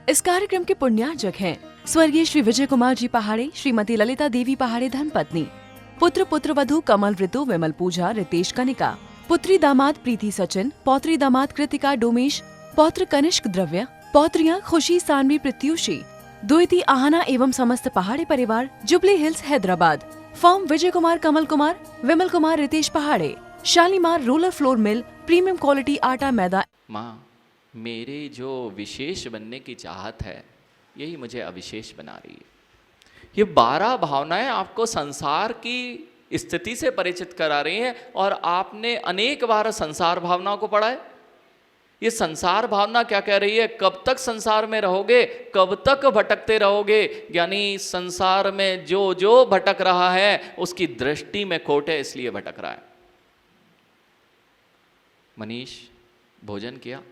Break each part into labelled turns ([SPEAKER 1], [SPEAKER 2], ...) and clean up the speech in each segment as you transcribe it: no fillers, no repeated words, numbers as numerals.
[SPEAKER 1] इस कार्यक्रम के पुण्यार्जक हैं स्वर्गीय श्री विजय कुमार जी पहाड़े, श्रीमती ललिता देवी पहाड़े धर्मपत्नी, पुत्र पुत्रवधू कमल ऋतु विमल पूजा रितेश कनिका, पुत्री दामाद प्रीति सचिन, पौत्री दामाद कृतिका डोमेश, पौत्र कनिष्क द्रव्य, पौत्रियां खुशी सानवी प्रत्युषी, द्विती आहना एवं समस्त पहाड़े परिवार, jubilee hills Hyderabad. Firm Vijay Kumar Kamal Kumar Vimal Kumar Ritesh पहाड़े, Shalimar roller flour mill, premium quality आटा मैदा।
[SPEAKER 2] माँ, मेरे जो विशेष बनने की चाहत है यही मुझे अविशेष बना रही है। ये 12 भावनाएं आपको संसार की स्थिति से परिचित करा रही हैं और आपने अनेक बार संसार भावनाओं को पढ़ा है। ये संसार भावना क्या कह रही है? कब तक संसार में रहोगे, कब तक भटकते रहोगे। यानी संसार में जो जो भटक रहा है उसकी दृष्टि में खोट है, इसलिए भटक रहा है। मनीष, भोजन किया?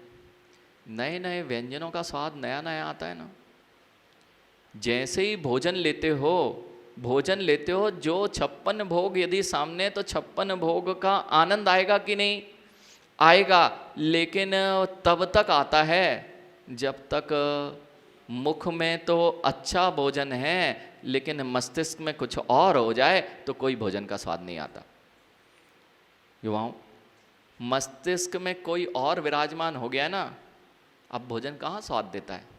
[SPEAKER 2] नए नए व्यंजनों का स्वाद नया नया आता है ना। जैसे ही भोजन लेते हो जो 56 भोग यदि सामने, तो 56 भोग का आनंद आएगा कि नहीं? आएगा, लेकिन तब तक आता है जब तक मुख में तो अच्छा भोजन है लेकिन मस्तिष्क में कुछ और हो जाए तो कोई भोजन का स्वाद नहीं आता। युवाओं, मस्तिष्क में कोई और विराजमान हो गया ना, अब भोजन कहाँ स्वाद देता है?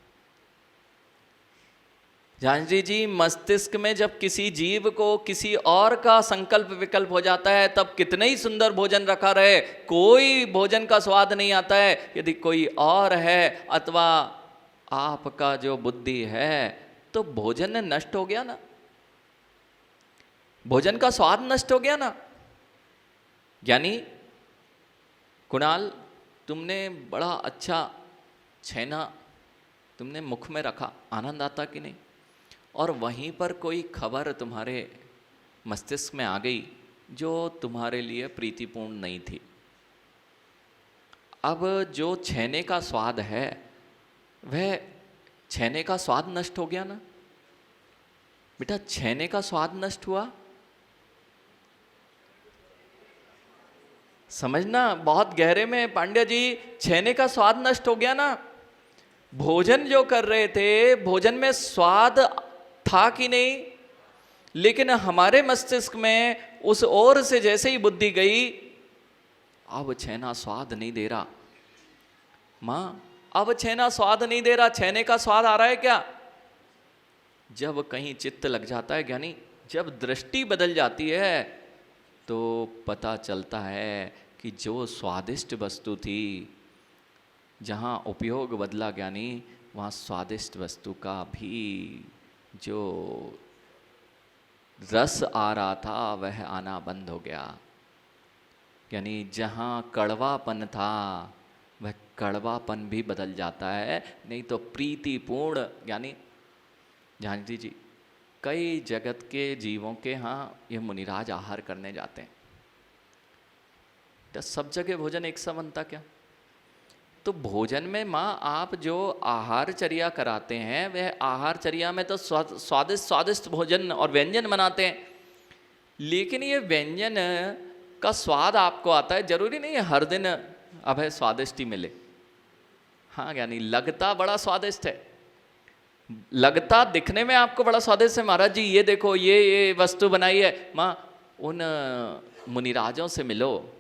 [SPEAKER 2] जानजी जी, मस्तिष्क में जब किसी जीव को किसी और का संकल्प विकल्प हो जाता है तब कितने ही सुंदर भोजन रखा रहे, कोई भोजन का स्वाद नहीं आता है। यदि कोई और है अथवा आपका जो बुद्धि है तो भोजन नष्ट हो गया ना, भोजन का स्वाद नष्ट हो गया ना। यानी कुणाल, तुमने बड़ा अच्छा छेना तुमने मुख में रखा, आनंद आता कि नहीं? और वहीं पर कोई खबर तुम्हारे मस्तिष्क में आ गई जो तुम्हारे लिए प्रीतिपूर्ण नहीं थी। अब जो छेने का स्वाद है वह छेने का स्वाद नष्ट हो गया ना बेटा। छेने का स्वाद नष्ट हुआ, समझना बहुत गहरे में पांड्या जी। छेने का स्वाद नष्ट हो गया ना। भोजन जो कर रहे थे, भोजन में स्वाद था कि नहीं, लेकिन हमारे मस्तिष्क में उस ओर से जैसे ही बुद्धि गई, अब छेना स्वाद नहीं दे रहा। मां, अब छेना स्वाद नहीं दे रहा। छेने का स्वाद आ रहा है क्या? जब कहीं चित्त लग जाता है, ज्ञानी, जब दृष्टि बदल जाती है तो पता चलता है कि जो स्वादिष्ट वस्तु थी, जहाँ उपयोग बदला ज्ञानी, वहाँ स्वादिष्ट वस्तु का भी जो रस आ रहा था वह आना बंद हो गया। यानी जहाँ कड़वापन था वह कड़वापन भी बदल जाता है। नहीं तो प्रीतिपूर्ण, यानी जानती जी, कई जगत के जीवों के यहाँ ये मुनिराज आहार करने जाते हैं, तो सब जगह भोजन एक सा बनता क्या? तो भोजन में माँ आप जो आहारचर्या कराते हैं वह आहारचर्या में तो स्वादिष्ट भोजन और व्यंजन बनाते हैं, लेकिन ये व्यंजन का स्वाद आपको आता है। जरूरी नहीं है हर दिन अब है स्वादिष्ट ही मिले। हाँ, यानी लगता बड़ा स्वादिष्ट है, लगता दिखने में आपको बड़ा स्वादिष्ट है। महाराज जी ये देखो ये वस्तु बनाई है। माँ, उन मुनिराजों से मिलो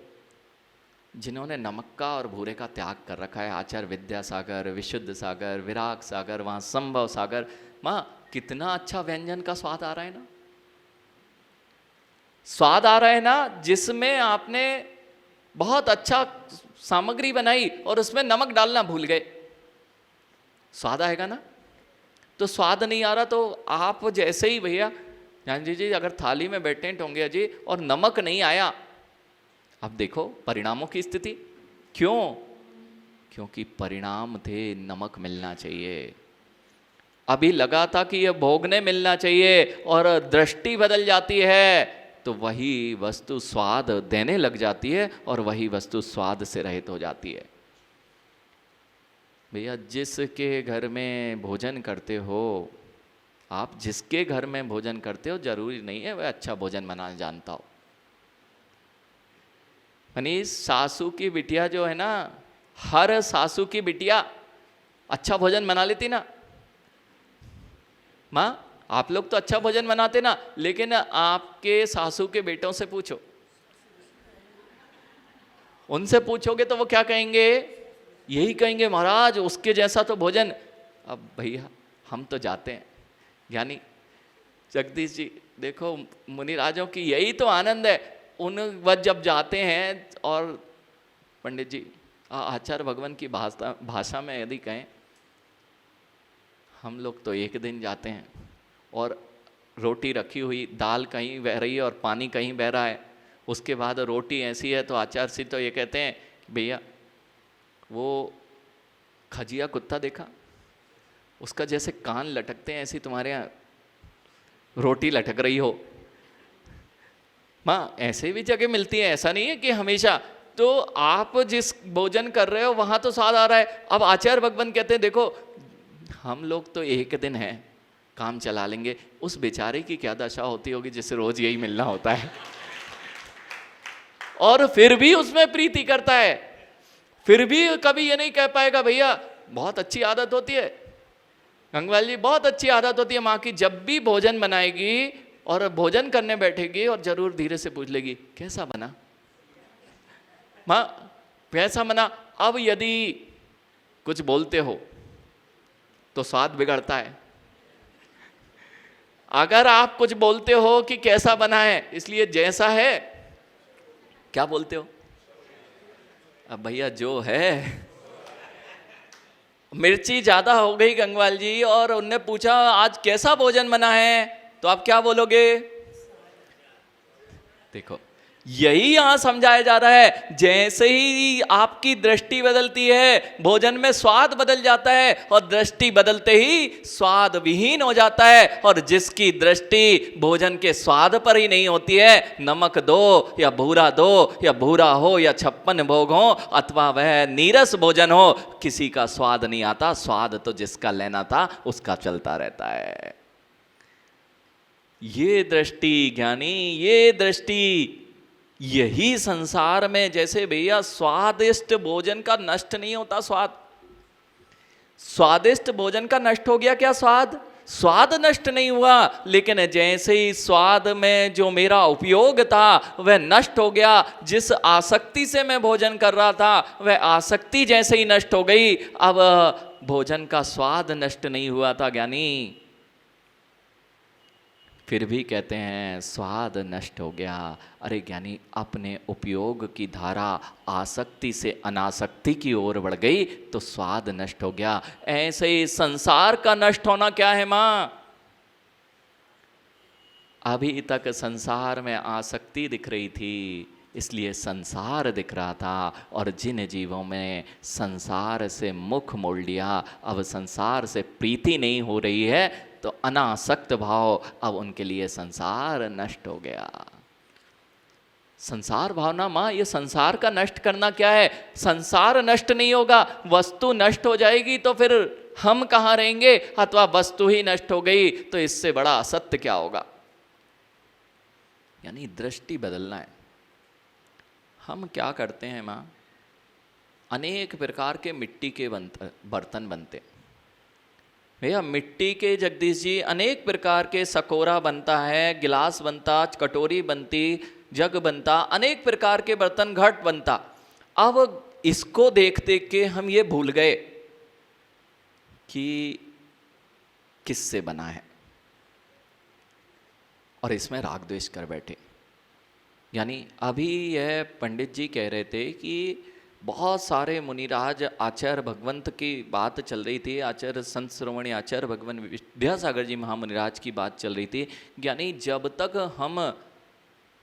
[SPEAKER 2] जिन्होंने नमक का और भूरे का त्याग कर रखा है। आचार्य विद्यासागर, विशुद्ध सागर, विराग सागर, वहाँ संभव सागर। माँ, कितना अच्छा व्यंजन का स्वाद आ रहा है ना, स्वाद आ रहा है ना, जिसमें आपने बहुत अच्छा सामग्री बनाई और उसमें नमक डालना भूल गए, स्वाद आएगा ना। तो स्वाद नहीं आ रहा तो आप जैसे ही भैया जान जी अगर थाली में बैठे हैं टोंगिया जी और नमक नहीं आया, अब देखो परिणामों की स्थिति। क्यों? क्योंकि परिणाम थे नमक मिलना चाहिए। अभी लगा था कि यह भोगने मिलना चाहिए और दृष्टि बदल जाती है तो वही वस्तु स्वाद देने लग जाती है और वही वस्तु स्वाद से रहित हो जाती है। भैया, जिसके घर में भोजन करते हो आप, जिसके घर में भोजन करते हो, जरूरी नहीं है वह अच्छा भोजन बनाना जानता हो। यानी सासू की बिटिया जो है ना, हर सासू की बिटिया अच्छा भोजन बना लेती ना, माँ आप लोग तो अच्छा भोजन बनाते ना, लेकिन आपके सासू के बेटों से पूछो, उनसे पूछोगे तो वो क्या कहेंगे? यही कहेंगे महाराज उसके जैसा तो भोजन। अब भैया हम तो जाते हैं, यानी जगदीश जी देखो मुनिराजों की यही तो आनंद है। उन वह जब जाते हैं, और पंडित जी आचार्य भगवान की भाषा में यदि कहें, हम लोग तो एक दिन जाते हैं और रोटी रखी हुई, दाल कहीं बह रही है और पानी कहीं बह रहा है, उसके बाद रोटी ऐसी है तो आचार्य सिंह तो ये कहते हैं भैया वो खजिया कुत्ता देखा, उसका जैसे कान लटकते हैं ऐसी तुम्हारे यहाँ रोटी लटक रही हो। माँ ऐसे भी जगह मिलती है, ऐसा नहीं है कि हमेशा। तो आप जिस भोजन कर रहे हो वहां तो स्वाद आ रहा है। अब आचार्य भगवान कहते हैं देखो हम लोग तो एक दिन है काम चला लेंगे, उस बेचारे की क्या दशा होती होगी जिसे रोज यही मिलना होता है और फिर भी उसमें प्रीति करता है, फिर भी कभी ये नहीं कह पाएगा भैया बहुत अच्छी आदत होती है गंगवाल जी, बहुत अच्छी आदत होती है माँ की, जब भी भोजन बनाएगी और भोजन करने बैठेगी और जरूर धीरे से पूछ लेगी कैसा बना माँ, कैसा बना। अब यदि कुछ बोलते हो तो स्वाद बिगड़ता है। अगर आप कुछ बोलते हो कि कैसा बना है, इसलिए जैसा है, क्या बोलते हो? अब भैया जो है, मिर्ची ज्यादा हो गई गंगवाल जी और उनने पूछा आज कैसा भोजन बना है, तो आप क्या बोलोगे? देखो यही यहां समझाया जा रहा है, जैसे ही आपकी दृष्टि बदलती है भोजन में स्वाद बदल जाता है, और दृष्टि बदलते ही स्वाद विहीन हो जाता है। और जिसकी दृष्टि भोजन के स्वाद पर ही नहीं होती है, नमक दो या भूरा हो या 56 भोग हो अथवा वह नीरस भोजन हो, किसी का स्वाद नहीं आता। स्वाद तो जिसका लेना था उसका चलता रहता है। ये दृष्टि ज्ञानी, ये दृष्टि, यही संसार में जैसे भैया स्वादिष्ट भोजन का नष्ट नहीं होता स्वाद, स्वादिष्ट भोजन का नष्ट हो गया क्या स्वाद? स्वाद नष्ट नहीं हुआ, लेकिन जैसे ही स्वाद में जो मेरा उपयोग था वह नष्ट हो गया, जिस आसक्ति से मैं भोजन कर रहा था वह आसक्ति जैसे ही नष्ट हो गई, अब भोजन का स्वाद नष्ट नहीं हुआ था ज्ञानी, फिर भी कहते हैं स्वाद नष्ट हो गया। अरे ज्ञानी अपने उपयोग की धारा आसक्ति से अनासक्ति की ओर बढ़ गई तो स्वाद नष्ट हो गया। ऐसे ही संसार का नष्ट होना क्या है माँ? अभी तक संसार में आसक्ति दिख रही थी इसलिए संसार दिख रहा था, और जिन जीवों में संसार से मुख मोड़ लिया, अब संसार से प्रीति नहीं हो रही है, तो अनासक्त भाव, अब उनके लिए संसार नष्ट हो गया। संसार भावना माँ, ये संसार का नष्ट करना क्या है? संसार नष्ट नहीं होगा, वस्तु नष्ट हो जाएगी तो फिर हम कहाँ रहेंगे, अथवा वस्तु ही नष्ट हो गई तो इससे बड़ा असत्य क्या होगा। यानी दृष्टि बदलना है। हम क्या करते हैं माँ, अनेक प्रकार के मिट्टी के बर्तन बनते। भैया मिट्टी के जगदीश जी अनेक प्रकार के सकोरा बनता है, गिलास बनता, कटोरी बनती, जग बनता, अनेक प्रकार के बर्तन, घट बनता। अब इसको देख देख के हम ये भूल गए कि किससे बना है, और इसमें राग द्वेष कर बैठे। यानी अभी यह पंडित जी कह रहे थे कि बहुत सारे मुनिराज, आचार्य भगवंत की बात चल रही थी, आचार्य संत श्रोमणी आचार्य भगवान विद्यासागर जी महामुनिराज की बात चल रही थी। यानी जब तक हम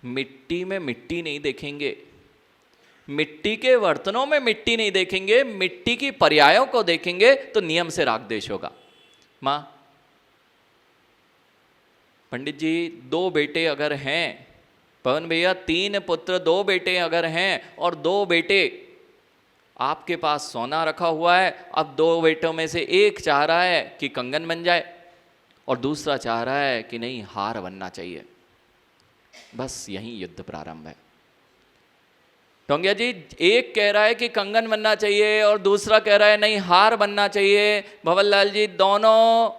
[SPEAKER 2] मिट्टी में मिट्टी नहीं देखेंगे, मिट्टी के बर्तनों में मिट्टी नहीं देखेंगे, मिट्टी की पर्यायों को देखेंगे तो नियम से राग द्वेष होगा। माँ पंडित जी 2 बेटे अगर हैं, पवन भैया 3 पुत्र 2 बेटे अगर हैं, और 2 बेटे आपके पास सोना रखा हुआ है, अब 2 बेटों में से एक चाह रहा है कि कंगन बन जाए और दूसरा चाह रहा है कि नहीं हार बनना चाहिए, बस यहीं युद्ध प्रारंभ है। टोंगिया जी एक कह रहा है कि कंगन बनना चाहिए और दूसरा कह रहा है नहीं हार बनना चाहिए। भवनलाल जी दोनों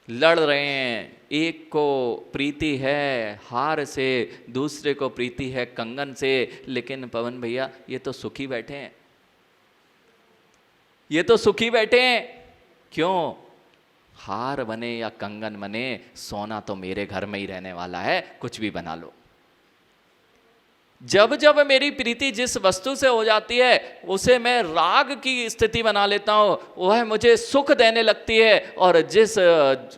[SPEAKER 2] लड़ रहे हैं, एक को प्रीति है हार से, दूसरे को प्रीति है कंगन से, लेकिन पवन भैया ये तो सुखी बैठे हैं, ये तो सुखी बैठे हैं। क्यों? हार बने या कंगन बने, सोना तो मेरे घर में ही रहने वाला है, कुछ भी बना लो। जब जब मेरी प्रीति जिस वस्तु से हो जाती है उसे मैं राग की स्थिति बना लेता हूं, वह मुझे सुख देने लगती है, और जिस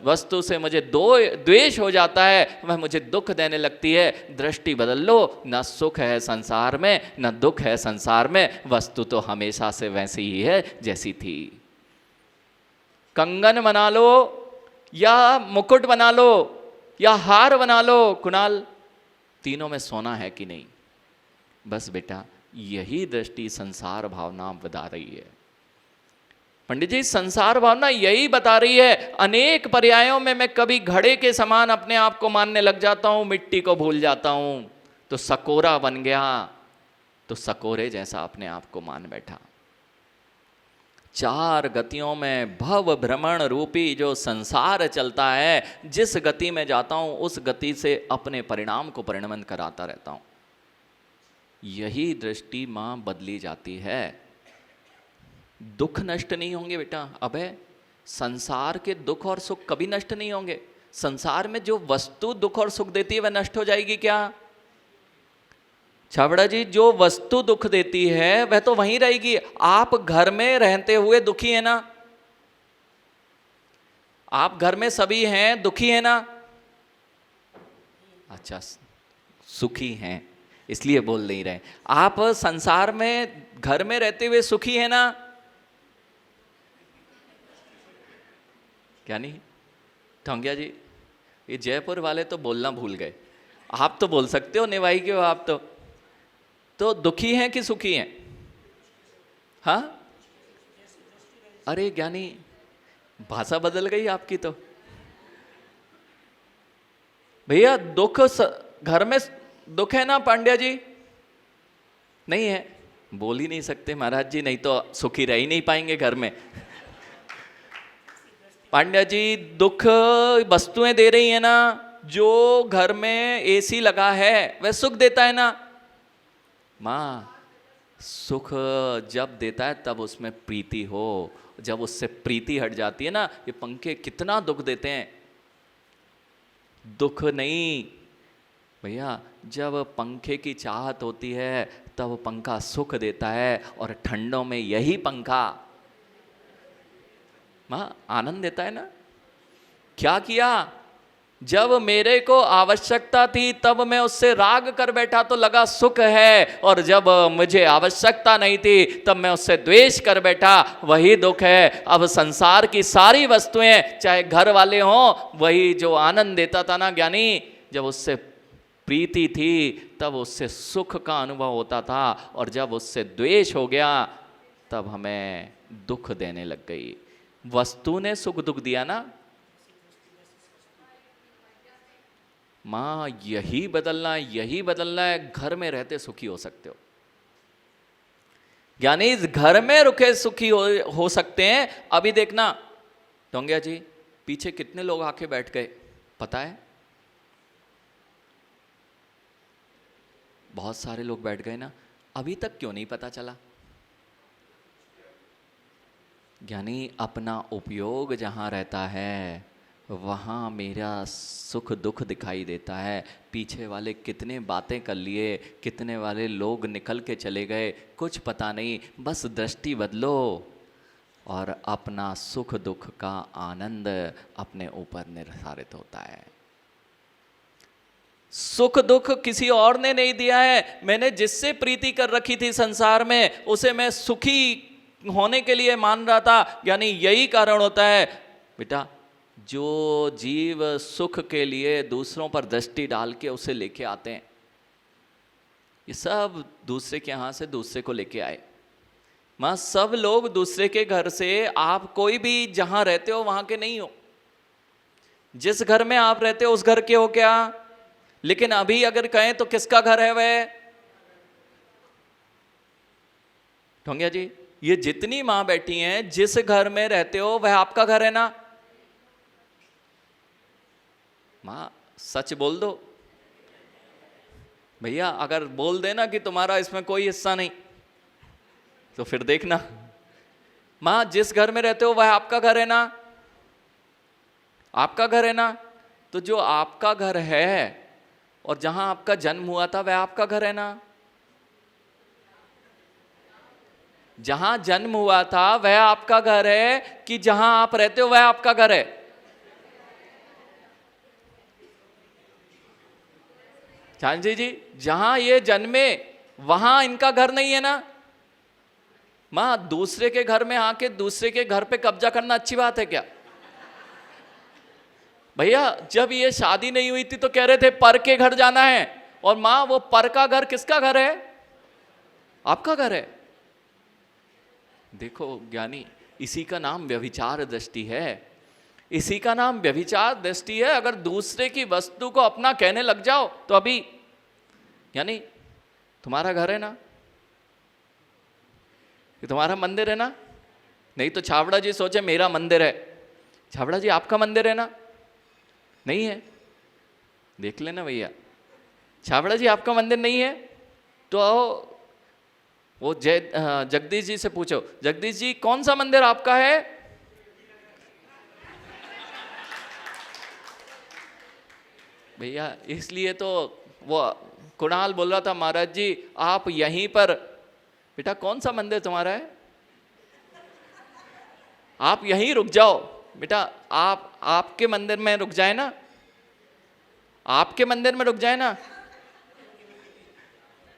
[SPEAKER 2] वस्तु से मुझे द्वेष हो जाता है वह मुझे दुख देने लगती है। दृष्टि बदल लो, न सुख है संसार में न दुख है संसार में, वस्तु तो हमेशा से वैसी ही है जैसी थी। कंगन बना लो या मुकुट बना लो या हार बना लो कुणाल, तीनों में सोना है कि नहीं? बस बेटा यही दृष्टि संसार भावना बता रही है। पंडित जी संसार भावना यही बता रही है। अनेक पर्यायों में मैं कभी घड़े के समान अपने आप को मानने लग जाता हूं, मिट्टी को भूल जाता हूं, तो सकोरा बन गया, तो सकोरे जैसा अपने आप को मान बैठा। चार गतियों में भव भ्रमण रूपी जो संसार चलता है, जिस गति में जाता हूं उस गति से अपने परिणाम को परिणमन कराता रहता हूं। यही दृष्टि मां बदली जाती है। दुख नष्ट नहीं होंगे बेटा। अबे संसार के दुख और सुख कभी नष्ट नहीं होंगे। संसार में जो वस्तु दुख और सुख देती है वह नष्ट हो जाएगी क्या? छाबड़ा जी, जो वस्तु दुख देती है वह तो वहीं रहेगी। आप घर में रहते हुए दुखी है ना? आप घर में सभी हैं, दुखी है ना? अच्छा, सुखी हैं इसलिए बोल नहीं रहे। आप संसार में घर में रहते हुए सुखी है ना? क्या नहीं? ठोंगिया जी, ये जयपुर वाले तो बोलना भूल गए। आप तो बोल सकते हो, निभाई के हो आप तो दुखी हैं कि सुखी हैं? हाँ? अरे ज्ञानी, भाषा बदल गई आपकी तो। भैया दुख घर में दुख है ना पांड्या जी? नहीं है? बोल ही नहीं सकते महाराज जी, नहीं तो सुखी रह ही नहीं पाएंगे घर में। पांड्या जी, दुख वस्तुएं दे रही है ना। जो घर में एसी लगा है वह सुख देता है ना। माँ, सुख जब देता है तब उसमें प्रीति हो, जब उससे प्रीति हट जाती है ना। ये पंखे कितना दुख देते हैं। दुख नहीं भैया, जब पंखे की चाहत होती है तब पंखा सुख देता है, और ठंडों में यही पंखा माँ आनंद देता है ना। क्या किया? जब मेरे को आवश्यकता थी तब मैं उससे राग कर बैठा तो लगा सुख है, और जब मुझे आवश्यकता नहीं थी तब मैं उससे द्वेष कर बैठा, वही दुख है। अब संसार की सारी वस्तुएं, चाहे घर वाले हों, वही जो आनंद देता था ना ज्ञानी, जब उससे प्रीति थी तब उससे सुख का अनुभव होता था, और जब उससे द्वेष हो गया तब हमें दुख देने लग गई। वस्तु ने सुख दुख दिया ना। मां, यही बदलना है, यही बदलना है। घर में रहते सुखी हो सकते हो यानी इस घर में रुके सुखी हो सकते हैं। अभी देखना टोंगिया जी, पीछे कितने लोग आके बैठ गए पता है? बहुत सारे लोग बैठ गए ना। अभी तक क्यों नहीं पता चला? यानी अपना उपयोग जहां रहता है वहाँ मेरा सुख दुख दिखाई देता है। पीछे वाले कितने बातें कर लिए, कितने वाले लोग निकल के चले गए, कुछ पता नहीं। बस दृष्टि बदलो और अपना सुख दुख का आनंद अपने ऊपर निर्धारित होता है। सुख दुख किसी और ने नहीं दिया है। मैंने जिससे प्रीति कर रखी थी संसार में, उसे मैं सुखी होने के लिए मान रहा था। यानी यही कारण होता है बेटा, जो जीव सुख के लिए दूसरों पर दृष्टि डाल के उसे लेके आते हैं, ये सब दूसरे के यहाँ से दूसरे को लेके आए। मां, सब लोग दूसरे के घर से, आप कोई भी जहां रहते हो वहां के नहीं हो। जिस घर में आप रहते हो उस घर के हो क्या? लेकिन अभी अगर कहें तो किसका घर है वह? ठोंगिया जी, ये जितनी मां बैठी हैं, जिस घर में रहते हो वह आपका घर है ना। माँ सच बोल दो भैया, अगर बोल देना कि तुम्हारा इसमें कोई हिस्सा नहीं तो फिर देखना। माँ जिस घर में रहते हो वह आपका घर है ना, आपका घर है ना, तो जो आपका घर है और जहां आपका जन्म हुआ था वह आपका घर है ना। जहां जन्म हुआ था वह आपका घर है कि जहां आप रहते हो वह आपका घर है? चांदी जी, जहां ये जन्मे वहां इनका घर नहीं है ना। मां दूसरे के घर में आके दूसरे के घर पे कब्जा करना अच्छी बात है क्या? भैया जब ये शादी नहीं हुई थी तो कह रहे थे पर के घर जाना है, और मां वो पर का घर किसका घर है? आपका घर है। देखो ज्ञानी, इसी का नाम व्यभिचार दृष्टि है, इसी का नाम व्यभिचार दृष्टि है। अगर दूसरे की वस्तु को अपना कहने लग जाओ तो अभी यानी तुम्हारा घर है ना, ये तुम्हारा मंदिर है ना। नहीं तो छावड़ा जी सोचे मेरा मंदिर है, छावड़ा जी आपका मंदिर है ना? नहीं है। देख लेना भैया, छावड़ा जी आपका मंदिर नहीं है तो वो जगदीश जी से पूछो, जगदीश जी कौन सा मंदिर आपका है? भैया इसलिए तो वो कुणाल बोल रहा था, महाराज जी आप यहीं पर, बेटा कौन सा मंदिर तुम्हारा है? आप यहीं रुक जाओ बेटा, आप आपके मंदिर में रुक जाए ना, आपके मंदिर में रुक जाए ना।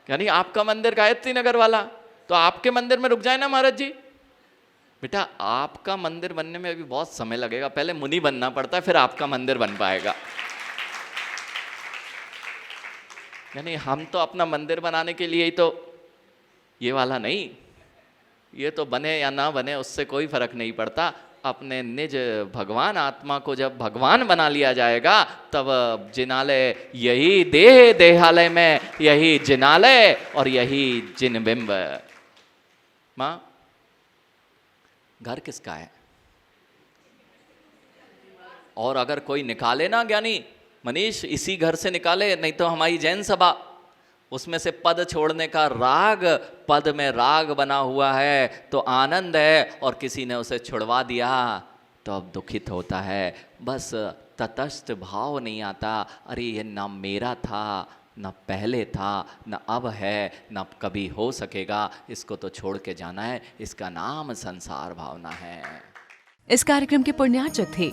[SPEAKER 2] यानी आपका मंदिर गायत्री नगर वाला, तो आपके मंदिर में रुक जाए ना महाराज जी। बेटा आपका मंदिर बनने में अभी बहुत समय लगेगा, पहले मुनि बनना पड़ता है फिर आपका मंदिर बन पाएगा। यानी हम तो अपना मंदिर बनाने के लिए ही तो, ये वाला नहीं, ये तो बने या ना बने उससे कोई फर्क नहीं पड़ता। अपने निज भगवान आत्मा को जब भगवान बना लिया जाएगा तब जिनालय यही देह, देहालय में यही जिनालय और यही जिनबिंब। मां घर किसका है? और अगर कोई निकाले ना ज्ञानी मनीष, इसी घर से निकाले, नहीं तो हमारी जैन सभा उसमें से पद छोड़ने का राग, पद में राग बना हुआ है तो आनंद है, और किसी ने उसे छुड़वा दिया तो अब दुखित होता है। बस तटस्थ भाव नहीं आता, अरे ये ना मेरा था, ना पहले था, ना अब है, ना कभी हो सकेगा, इसको तो छोड़ के जाना है। इसका नाम संसार भावना है।
[SPEAKER 1] इस कार्यक्रम के पुण्यार्चक थे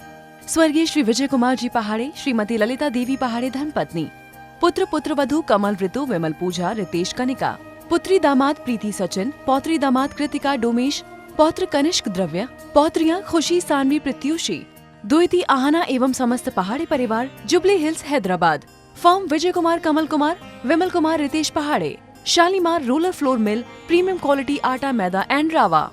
[SPEAKER 1] स्वर्गीय श्री विजय कुमार जी पहाड़े, श्रीमती ललिता देवी पहाड़े धर्मपत्नी, पुत्र पुत्रवधू कमल ऋतु विमल पूजा रितेश कनिका, पुत्री दामाद प्रीति सचिन, पौत्री दामाद कृतिका डोमेश, पौत्र कनिष्क द्रव्य, पौत्रियां खुशी सानवी प्रत्युषी, द्विती आहना एवं समस्त पहाड़ी परिवार, jubilee hills Hyderabad. Firm Vijay Kumar, Kamal Kumar, Vimal Kumar, Ritesh पहाड़े, Shalimar roller flour mill, premium quality आटा मैदा एंड रावा।